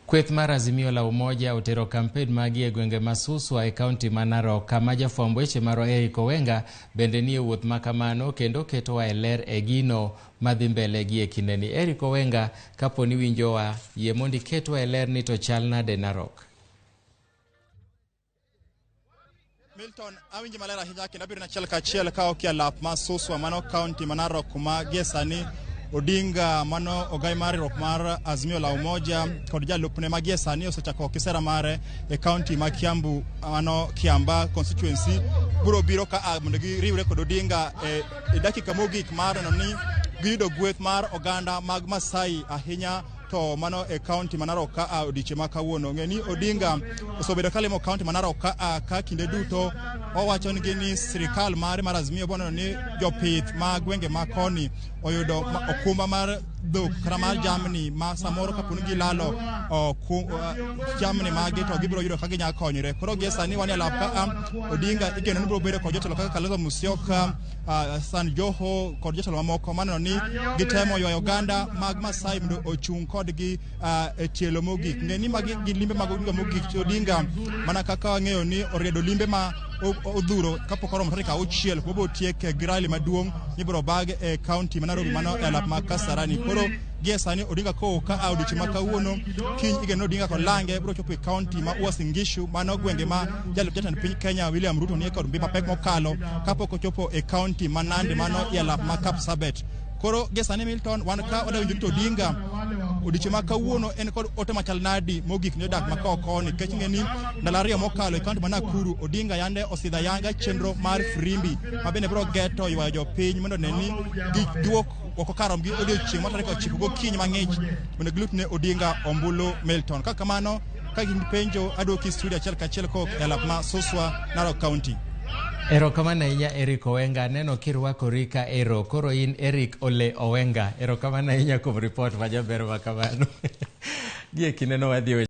Kweth mar Azimio la Umoja otero kampen magi e gwenge masuswa e kaunti ma Narok, kama jafwamb weche maro Eric Owenga bende nie wuoth makamano kendo keto e ler e gino madhi mbele gi e kindeni. Eric Owenga, kapo ni winjowa, yie mondi keto e ler ni to chal nade Narok. Milton, awinji malera hinya kendo abiro nachiel kachiel ka okia lap masuswa mano kaunti ma Narok kuma giesani Odinga mano ogai mar riwruok mar Azimio la Umoja kod jalupne ma gie sani osechako kisera mare e kaunti ma Kiambu mano Kiamba constituency biro ka mondo giriwre kod Odinga e dakika mogik mar ni giyudo gweth mar oganda mag Masai ahinya to mano e kaunti ma Narok ka odiche ma kawuono. Ng'eni Odinga osebedo kalimo kaunti ma Narok ka kinde duto owacho ni sirikal mar Azimio bono ni jopith ma gwenge ma koni oyudo okumba mar dhok kata mar jamni ma samoro kaponi gilalo jamni magi to gibiro yudo ka ginya konyre. Koro gie sani wan e lap ka Odinga igeno ni biro bedo kod jotelo kaka Kalonzo Musyoka, San Joho kod jotelo mamoko mano ni gitemo ywayo oganda mag Masai mondo ochung kodgi e tielo mogik. Ng'eni magi gin limbe mag mogik. Odinga mana kaka wang'eyo ni oriedo limbe ma odhuro kapok oromo tarik 6 kubo tieke grali maduong' ibiro bag e kaunti ma Nairobi mano e lap ma Kasarani. Koro gie sani Odinga ko ka odiche ma kawuono kiny igeno Odinga kod lange biro chopo e kaunti ma Uasin Gishu mano gwenge ma jalup jatend piny Kenya William Ruto ni kod mbi mapek mokalo kapok ochopo e kaunti ma Nandi mano e lap ma Kapsabet. Koro gie sani Milton wan ka wadawinjo ni Odinga odiche ma kawuono en kod ote machal nadi mogik ni odak maka okoni kech ng'eni ndalo ariyo mokalo e kaunti ma Nakuru Odinga yande osidha yanga chenro mar Frimbi ma bende biro geto ywayo jopiny mondo neni giduok oko karom gi odiochieng' ma tarik 9 gokinyi mang'ich mondo gilutne Odinga ombulu. Milton kaka kamano ka penjo aduoki studio achiel kachiel kok e lap ma Suswa Narok County. Erokamano ahinya Eric Owenga, neno kirwakori ka ero koro in Eric Ole Owenga. Erokamano ahinya kuom report ma jaber makamano. Gie kineno wadhi